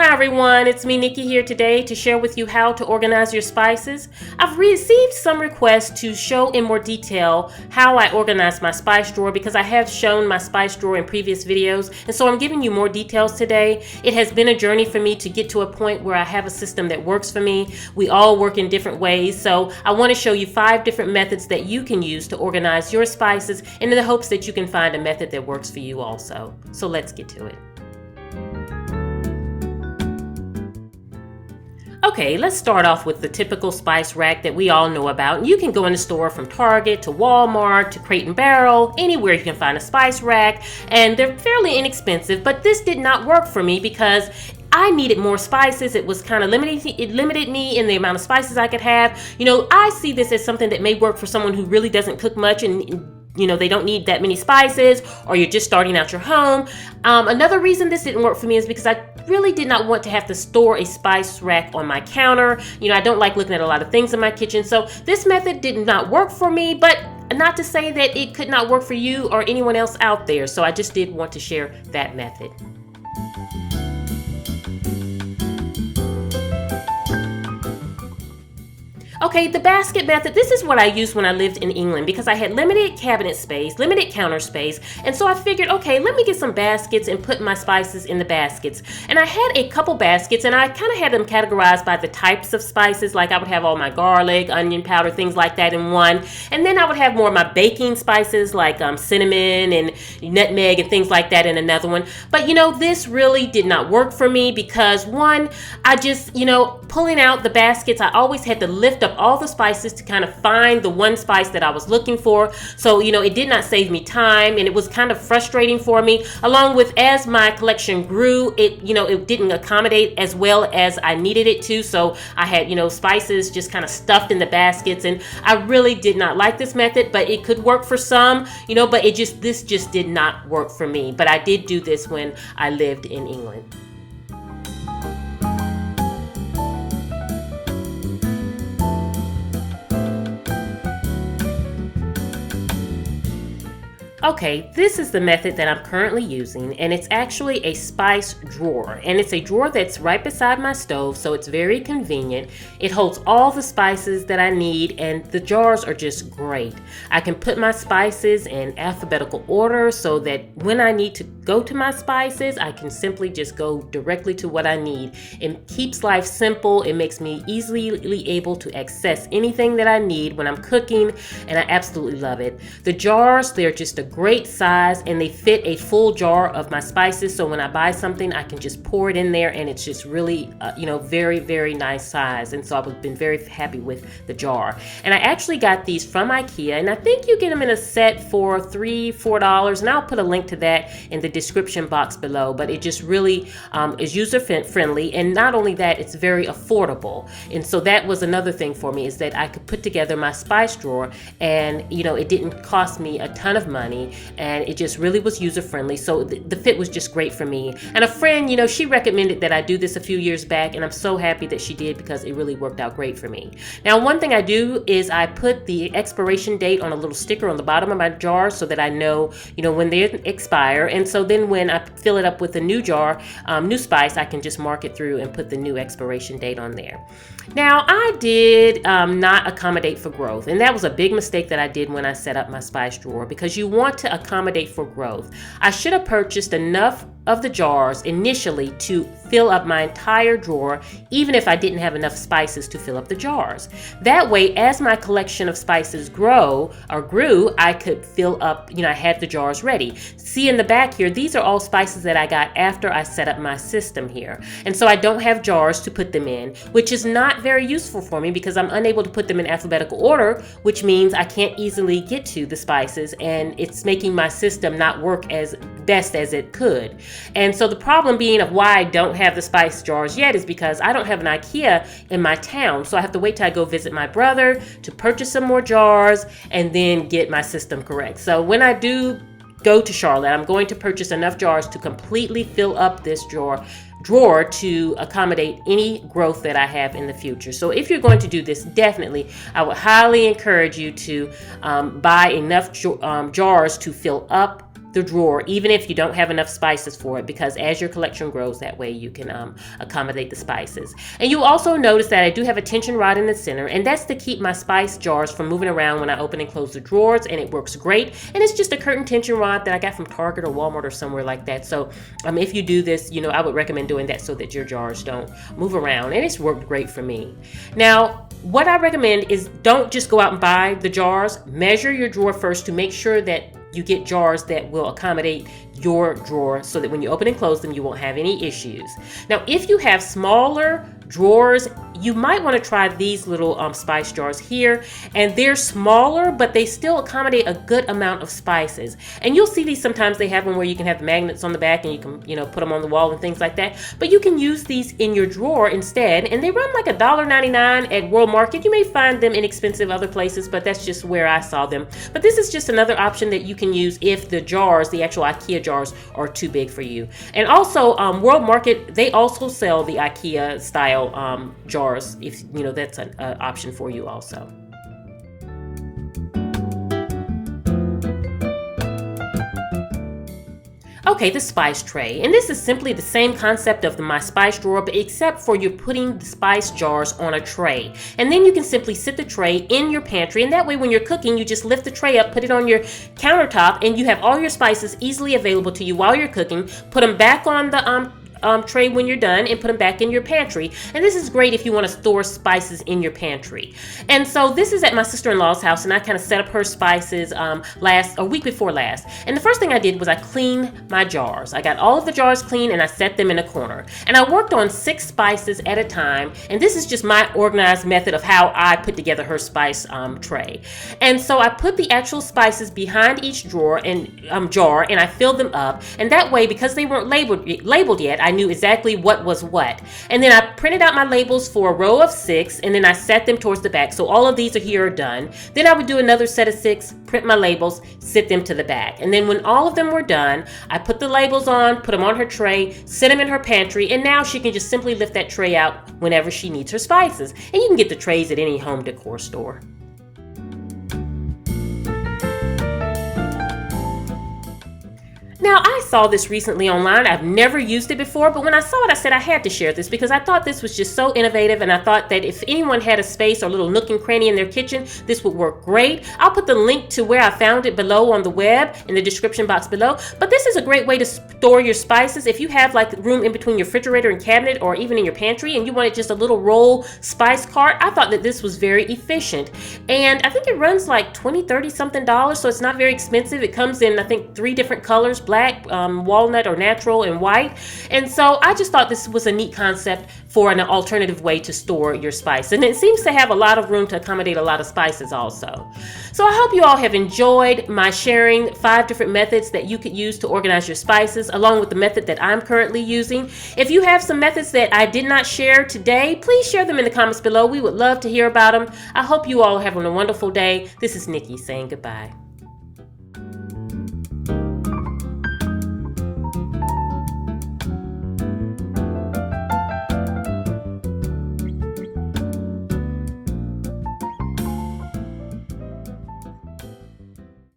Hi everyone, it's me Nikki here today to share with you how to organize your spices. I've received some requests to show in more detail how I organize my spice drawer because I have shown my spice drawer in previous videos, and so I'm giving you more details today. It has been a journey for me to get to a point where I have a system that works for me. We all work in different ways, so I want to show you 5 different methods that you can use to organize your spices in the hopes that you can find a method that works for you also. So let's get to it. Okay, let's start off with the typical spice rack that we all know about. You can go in the store from Target to Walmart to Crate & Barrel, anywhere you can find a spice rack, and they're fairly inexpensive, but this did not work for me because I needed more spices. It was kind of limiting. It limited me in the amount of spices I could have. You know, I see this as something that may work for someone who really doesn't cook much and you know, they don't need that many spices, or you're just starting out your home. Another reason this didn't work for me is because I really did not want to have to store a spice rack on my counter. You know, I don't like looking at a lot of things in my kitchen, so this method did not work for me, but not to say that it could not work for you or anyone else out there. So I just did want to share that method. Okay, the basket method, this is what I used when I lived in England because I had limited cabinet space, limited counter space, and so I figured, okay, let me get some baskets and put my spices in the baskets. And I had a couple baskets, and I kind of had them categorized by the types of spices, like I would have all my garlic, onion powder, things like that in one, and then I would have more of my baking spices like cinnamon and nutmeg and things like that in another one. But you know, this really did not work for me because one, I just, you know, pulling out the baskets, I always had to lift up all the spices to kind of find the one spice that I was looking for. So, you know, it did not save me time, and it was kind of frustrating for me. Along with, as my collection grew, it didn't accommodate as well as I needed it to. So I had, you know, spices just kind of stuffed in the baskets, and I really did not like this method, but it could work for some, you know, but this just did not work for me. But I did do this when I lived in England. Okay, this is the method that I'm currently using, and it's actually a spice drawer, and it's a drawer that's right beside my stove, so it's very convenient. It holds all the spices that I need, and the jars are just great. I can put my spices in alphabetical order so that when I need to go to my spices, I can simply just go directly to what I need. It keeps life simple. It makes me easily able to access anything that I need when I'm cooking, and I absolutely love it. The jars, they're just a great size, and they fit a full jar of my spices, so when I buy something I can just pour it in there, and it's just really very, very nice size. And so I've been very happy with the jar. And I actually got these from IKEA, and I think you get them in a set for $3-4, and I'll put a link to that in the description box below. But it just really is user friendly, and not only that, it's very affordable. And so that was another thing for me, is that I could put together my spice drawer, and you know, it didn't cost me a ton of money, and it just really was user friendly. So the fit was just great for me. And a friend, you know, she recommended that I do this a few years back, and I'm so happy that she did because it really worked out great for me. Now, one thing I do is I put the expiration date on a little sticker on the bottom of my jar so that I know, you know, when they expire. And so then when I fill it up with a new jar, new spice, I can just mark it through and put the new expiration date on there. Now, I did not accommodate for growth, and that was a big mistake that I did when I set up my spice drawer, because you want to accommodate for growth. I should have purchased enough of the jars initially to fill up my entire drawer, even if I didn't have enough spices to fill up the jars. That way, as my collection of spices grew, I could fill up, you know, I had the jars ready. See in the back here, these are all spices that I got after I set up my system here. And so I don't have jars to put them in, which is not very useful for me because I'm unable to put them in alphabetical order, which means I can't easily get to the spices, and it's making my system not work as best as it could. And so the problem being of why I don't have the spice jars yet is because I don't have an IKEA in my town. So I have to wait till I go visit my brother to purchase some more jars and then get my system correct. So when I do go to Charlotte, I'm going to purchase enough jars to completely fill up this drawer to accommodate any growth that I have in the future. So if you're going to do this, definitely I would highly encourage you to buy enough jars to fill up the drawer, even if you don't have enough spices for it, because as your collection grows, that way you can accommodate the spices. And you also notice that I do have a tension rod in the center, and that's to keep my spice jars from moving around when I open and close the drawers, and it works great. And it's just a curtain tension rod that I got from Target or Walmart or somewhere like that. So if you do this, I would recommend doing that so that your jars don't move around, and it's worked great for me. Now, what I recommend is don't just go out and buy the jars. Measure your drawer first to make sure that you get jars that will accommodate your drawer so that when you open and close them, you won't have any issues. Now, if you have smaller drawers, you might want to try these little spice jars here, and they're smaller, but they still accommodate a good amount of spices. And you'll see these sometimes. They have them where you can have the magnets on the back and you can put them on the wall and things like that, but you can use these in your drawer instead, and they run like $1.99 at World Market. You may find them inexpensive other places, but that's just where I saw them. But this is just another option that you can use if the jars, the actual IKEA jars, are too big for you. And also World Market, they also sell the IKEA style jars, if that's an option for you also. Okay, the spice tray, and this is simply the same concept of my spice drawer, but except for you're putting the spice jars on a tray, and then you can simply sit the tray in your pantry, and that way when you're cooking, you just lift the tray up, put it on your countertop, and you have all your spices easily available to you while you're cooking. Put them back on the tray when you're done, and put them back in your pantry. And this is great if you want to store spices in your pantry. And so this is at my sister-in-law's house, and I kind of set up her spices a week before last. And the first thing I did was I cleaned my jars. I got all of the jars clean and I set them in a corner. And I worked on 6 spices at a time. And this is just my organized method of how I put together her spice tray. And so I put the actual spices behind each drawer and jar, and I filled them up. And that way, because they weren't labeled yet, I knew exactly what was what. And then I printed out my labels for a row of 6, and then I set them towards the back. So all of these are done. Then I would do another set of 6, print my labels, sit them to the back. And then when all of them were done, I put the labels on, put them on her tray, set them in her pantry, and now she can just simply lift that tray out whenever she needs her spices. And you can get the trays at any home decor store. Now, I saw this recently online. I've never used it before, but when I saw it, I said I had to share this because I thought this was just so innovative, and I thought that if anyone had a space or a little nook and cranny in their kitchen, this would work great. I'll put the link to where I found it below on the web in the description box below, but this is a great way to store your spices. If you have like room in between your refrigerator and cabinet, or even in your pantry, and you wanted just a little roll spice cart, I thought that this was very efficient. And I think it runs like $20, something, so it's not very expensive. It comes in, I think, 3 different colors: black, walnut or natural, and white. And so I just thought this was a neat concept for an alternative way to store your spice. And it seems to have a lot of room to accommodate a lot of spices also. So I hope you all have enjoyed my sharing 5 different methods that you could use to organize your spices, along with the method that I'm currently using. If you have some methods that I did not share today, please share them in the comments below. We would love to hear about them. I hope you all have a wonderful day. This is Nikki saying goodbye.